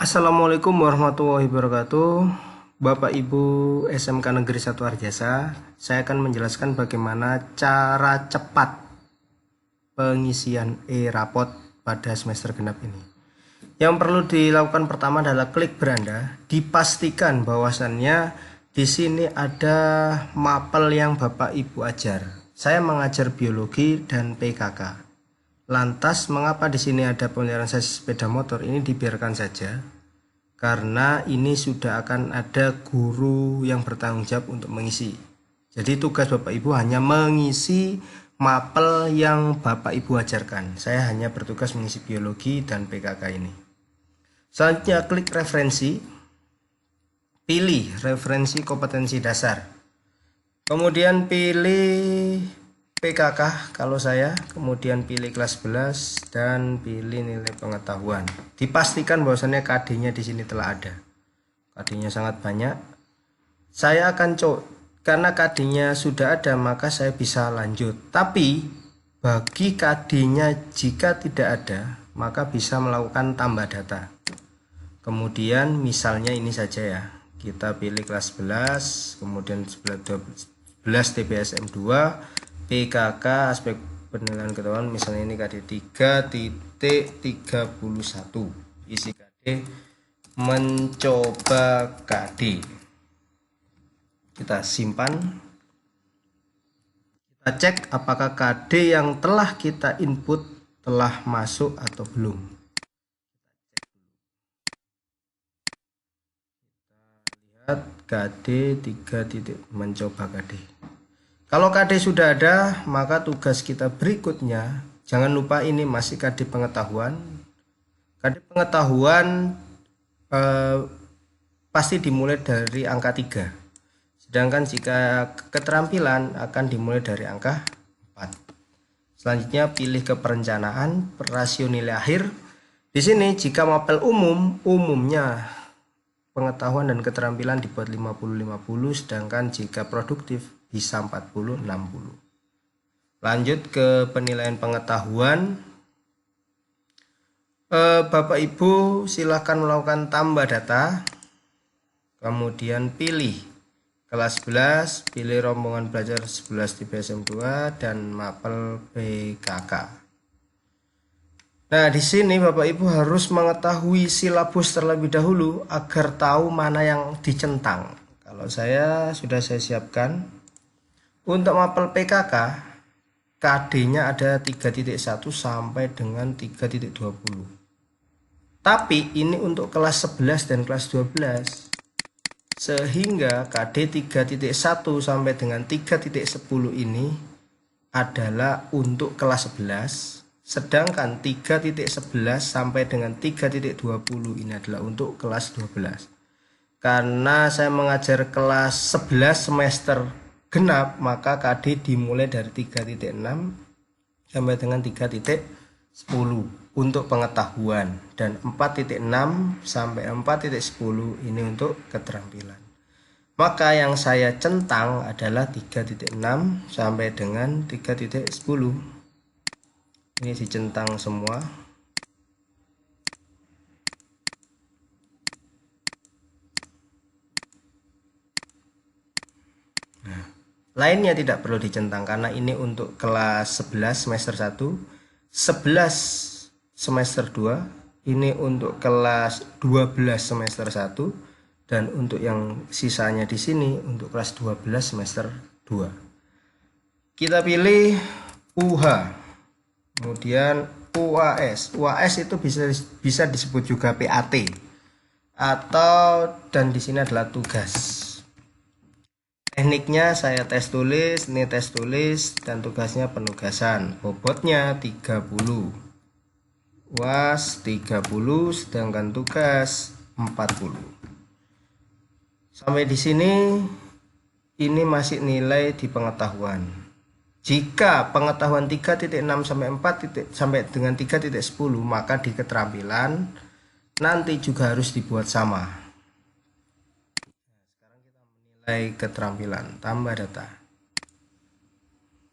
Assalamualaikum warahmatullahi wabarakatuh. Bapak Ibu SMK Negeri 1 Arjasa, saya akan menjelaskan bagaimana cara cepat pengisian e-rapot pada semester genap ini. Yang perlu dilakukan pertama adalah klik beranda, dipastikan bahwasannya di sini ada mapel yang Bapak Ibu ajar. Saya mengajar biologi dan PKK. Lantas mengapa di sini ada pemeliharaan sepeda motor? Ini dibiarkan saja karena ini sudah akan ada guru yang bertanggung jawab untuk mengisi. Jadi tugas Bapak Ibu hanya mengisi mapel yang Bapak Ibu ajarkan. Saya hanya bertugas mengisi biologi dan PKK ini. Selanjutnya klik referensi, pilih referensi kompetensi dasar. Kemudian pilih PKK kalau saya, kemudian pilih kelas 11 dan pilih nilai pengetahuan. Dipastikan bahwasannya KD-nya di sini telah ada. KD-nya sangat banyak. Saya akan karena KD-nya sudah ada maka saya bisa lanjut. Tapi bagi KD-nya jika tidak ada maka bisa melakukan tambah data. Kemudian misalnya ini saja ya. Kita pilih kelas 11, kemudian 11 TPSM 2, PKK aspek penilaian ketahuan, misalnya ini KD 3.31, isi KD mencoba KD. Kita simpan, kita cek apakah KD yang telah kita input telah masuk atau belum. Kita lihat KD 3. Mencoba KD. Kalau KD sudah ada, maka tugas kita berikutnya, jangan lupa ini masih KD pengetahuan. KD pengetahuan pasti dimulai dari angka 3. Sedangkan jika keterampilan akan dimulai dari angka 4. Selanjutnya pilih ke perencanaan, rasio nilai akhir. Di sini jika mapel umumnya pengetahuan dan keterampilan dibuat 50-50, sedangkan jika produktif bisa 40-60. Lanjut ke penilaian pengetahuan. Bapak Ibu silahkan melakukan tambah data, kemudian pilih kelas 11, pilih rombongan belajar 11 di BSM 2 dan mapel PKK. Nah, di sini Bapak Ibu harus mengetahui silabus terlebih dahulu agar tahu mana yang dicentang. Kalau saya sudah siapkan. Untuk mapel PKK, KD-nya ada 3.1 sampai dengan 3.20. Tapi ini untuk kelas 11 dan kelas 12. Sehingga KD 3.1 sampai dengan 3.10 ini adalah untuk kelas 11. Sedangkan 3.11 sampai dengan 3.20 ini adalah untuk kelas 12. Karena saya mengajar kelas 11 semester genap, maka KD dimulai dari 3.6 sampai dengan 3.10 untuk pengetahuan dan 4.6 sampai 4.10 ini untuk keterampilan. Maka yang saya centang adalah 3.6 sampai dengan 3.10. Ini dicentang semua. Lainnya tidak perlu dicentang karena ini untuk kelas 11 semester 1, 11 semester 2, ini untuk kelas 12 semester 1, dan untuk yang sisanya di sini untuk kelas 12 semester 2. Kita pilih UH, kemudian UAS. UAS itu bisa disebut juga PAT atau, dan di sini adalah tugas. Tekniknya saya tes tulis, ini tes tulis, dan tugasnya penugasan. Bobotnya 30. UAS 30, sedangkan tugas 40. Sampai di sini ini masih nilai di pengetahuan. Jika pengetahuan 3.6 sampai 4 sampai dengan 3.10, maka di keterampilan nanti juga harus dibuat sama. Keterampilan tambah data,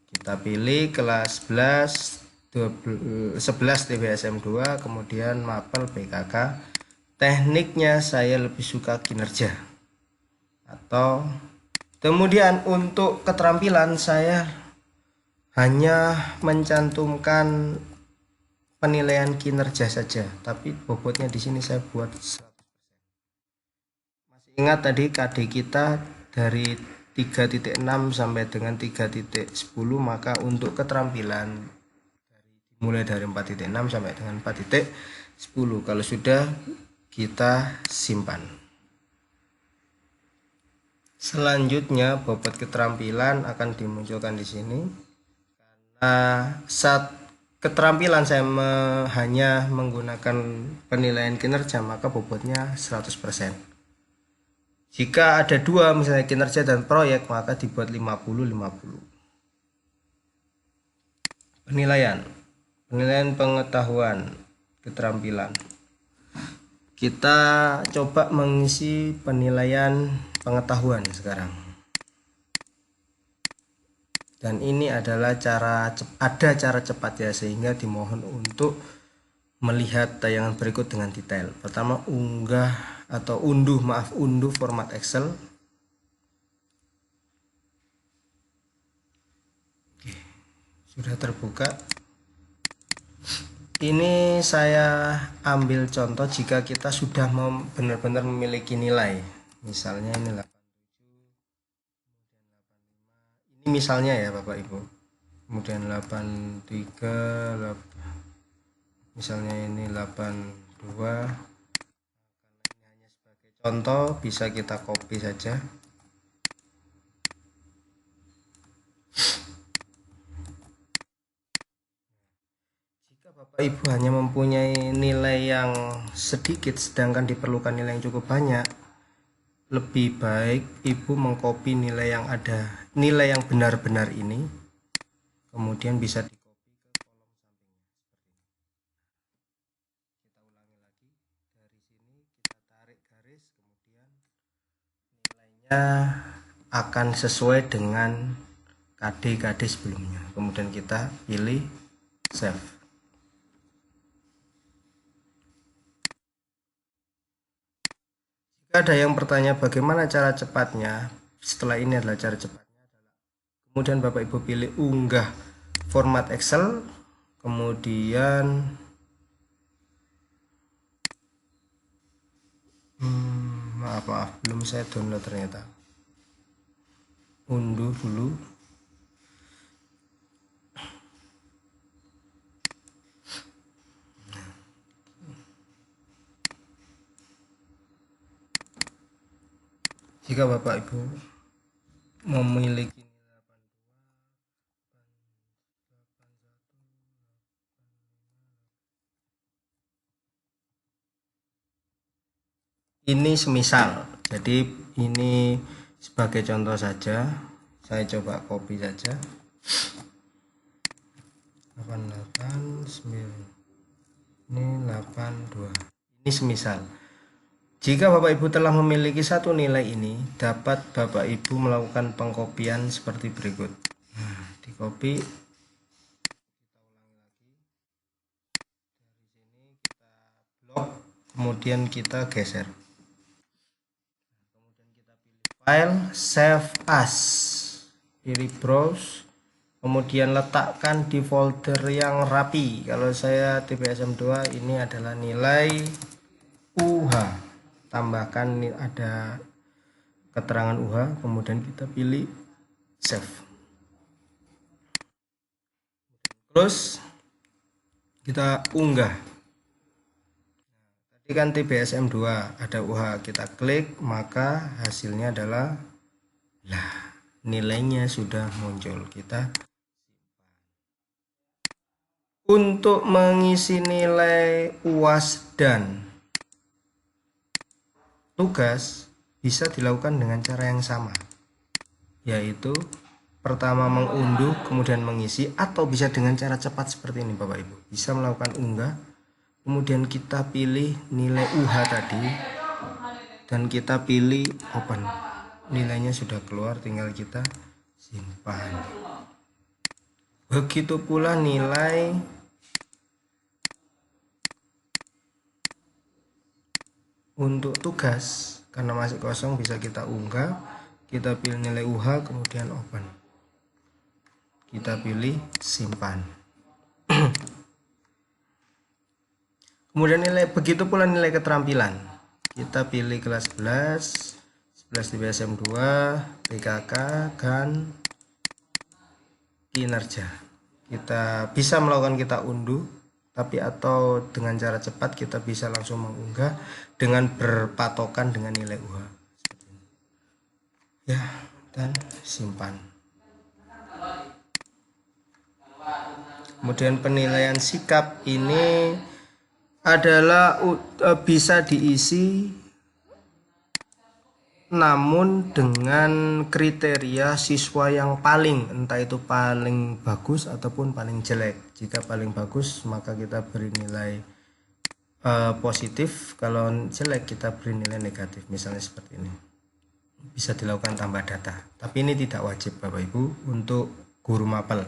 kita pilih kelas 11 TBSM 2, kemudian mapel PKK tekniknya saya lebih suka kinerja. Atau kemudian untuk keterampilan saya hanya mencantumkan penilaian kinerja saja, tapi bobotnya di sini saya buat 100%. Masih ingat tadi KD kita dari 3.6 sampai dengan 3.10, maka untuk keterampilan mulai dari 4.6 sampai dengan 4.10. Kalau sudah, kita simpan. Selanjutnya bobot keterampilan akan dimunculkan di sini. Karena saat keterampilan saya hanya menggunakan penilaian kinerja, maka bobotnya 100%. Jika ada dua, misalnya kinerja dan proyek, maka dibuat 50-50. Penilaian pengetahuan keterampilan. Kita coba mengisi penilaian pengetahuan sekarang. Dan ini adalah cara cepat ya, sehingga dimohon untuk melihat tayangan berikut dengan detail. Pertama, unduh format Excel. Oke, sudah terbuka. Ini saya ambil contoh jika kita sudah benar-benar memiliki nilai. Misalnya ini 87, ini misalnya ya Bapak Ibu. Kemudian 83, misalnya ini 82. Karena ini hanya sebagai contoh, bisa kita copy saja. Bapak Ibu hanya mempunyai nilai yang sedikit sedangkan diperlukan nilai yang cukup banyak, lebih baik Ibu mengcopy nilai yang benar-benar ini, kemudian bisa dikopi ke kolom sampingnya. Kita ulangi lagi, dari sini kita tarik garis, kemudian nilainya akan sesuai dengan KD sebelumnya, kemudian kita pilih save. Jika ada yang bertanya bagaimana cara cepatnya, setelah ini adalah cara cepatnya. Kemudian Bapak Ibu pilih unggah format Excel, kemudian maaf belum saya download ternyata. Unduh dulu. Jika Bapak Ibu memiliki nilai 82, ini semisal, jadi ini sebagai contoh saja, saya coba copy saja. 889, ini 82, ini semisal. Jika Bapak Ibu telah memiliki satu nilai ini, dapat Bapak Ibu melakukan pengkopian seperti berikut. Nah, di copy, kita ulangi lagi. Dari sini kita blok, kemudian kita geser. Kemudian kita pilih file, save as, pilih browse, kemudian letakkan di folder yang rapi. Kalau saya TBSM2, ini adalah nilai UH. Tambahkan ada keterangan UH, kemudian kita pilih save. Terus kita unggah. Tadi kan TBSM2 ada UH, kita klik, maka hasilnya adalah nilainya sudah muncul. Kita untuk mengisi nilai UAS dan tugas bisa dilakukan dengan cara yang sama, yaitu pertama mengunduh kemudian mengisi, atau bisa dengan cara cepat seperti ini Bapak Ibu. Bisa melakukan unggah, kemudian kita pilih nilai UH tadi dan kita pilih open. Nilainya sudah keluar, tinggal kita simpan. Begitu pula nilai Untuk tugas, karena masih kosong, bisa kita unggah, kita pilih nilai UH, kemudian open, kita pilih simpan. Kemudian begitu pula nilai keterampilan, kita pilih kelas 11 DBSM 2, PKK, dan kinerja. Kita bisa melakukan kita unduh, tapi atau dengan cara cepat kita bisa langsung mengunggah dengan berpatokan dengan nilai UH. Ya, dan simpan. Kemudian penilaian sikap ini adalah bisa diisi namun dengan kriteria siswa yang paling, entah itu paling bagus ataupun paling jelek. Jika paling bagus maka kita beri nilai positif, kalau jelek kita beri nilai negatif, misalnya seperti ini. Bisa dilakukan tambah data, tapi ini tidak wajib Bapak Ibu untuk guru mapel.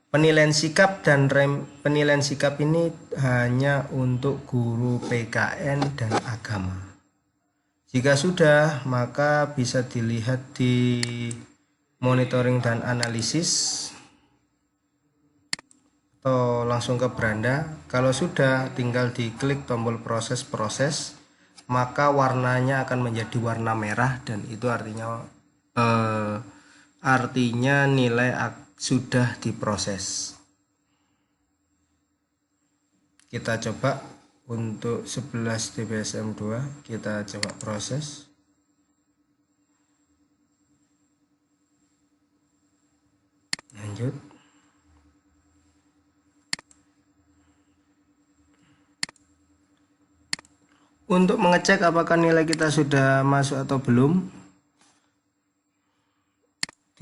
Penilaian sikap dan penilaian sikap ini hanya untuk guru PKN dan agama. Jika sudah, maka bisa dilihat di monitoring dan analisis atau langsung ke beranda. Kalau sudah, tinggal diklik tombol proses, maka warnanya akan menjadi warna merah, dan itu artinya nilai sudah diproses. Kita coba untuk 11 DBSM 2, kita coba proses. Lanjut. Untuk mengecek apakah nilai kita sudah masuk atau belum,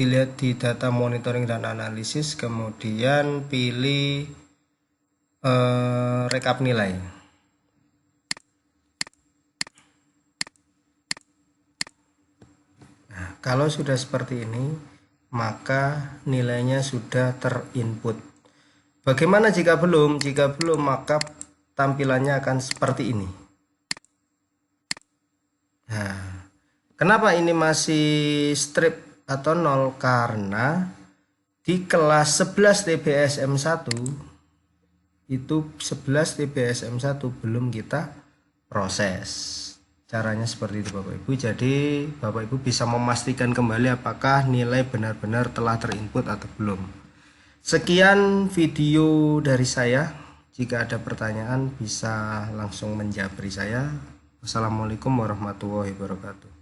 dilihat di data monitoring dan analisis, kemudian pilih rekap nilai. Nah, kalau sudah seperti ini, maka nilainya sudah terinput. Bagaimana jika belum? Jika belum, maka tampilannya akan seperti ini. Nah, kenapa ini masih strip atau 0? Karena di kelas 11 TBSM 1 itu 11 TBSM 1 belum kita proses. Caranya seperti itu Bapak Ibu. Jadi Bapak Ibu bisa memastikan kembali apakah nilai benar-benar telah terinput atau belum. Sekian video dari saya. Jika ada pertanyaan bisa langsung menjabri saya. Wassalamualaikum warahmatullahi wabarakatuh.